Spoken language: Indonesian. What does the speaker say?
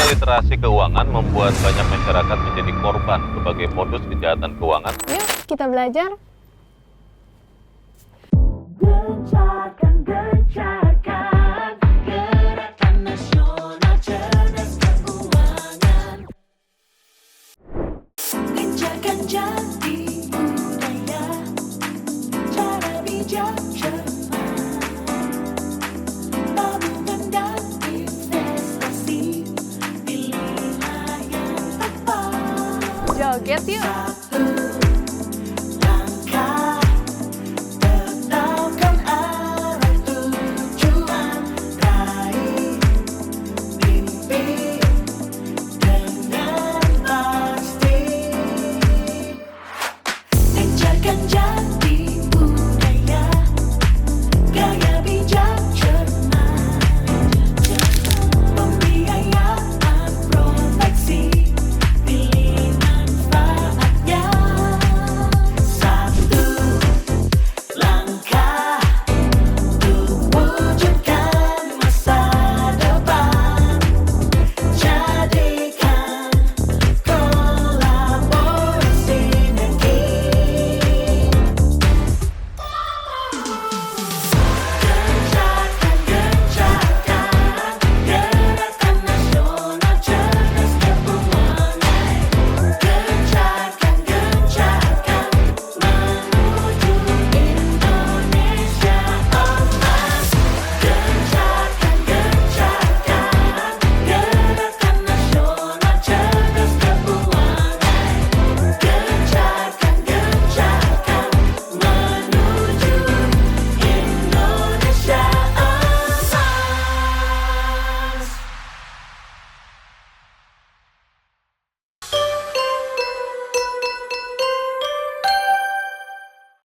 Minimnya literasi keuangan membuat banyak masyarakat menjadi korban berbagai modus kejahatan keuangan. Yuk, kita belajar. Gencarkan, gerakan nasional cerdas keuangan. Gencarkan jadi budaya, cara bijak cermat, tabungan dan investasi, pilihlah yang tepat. Joget yuk.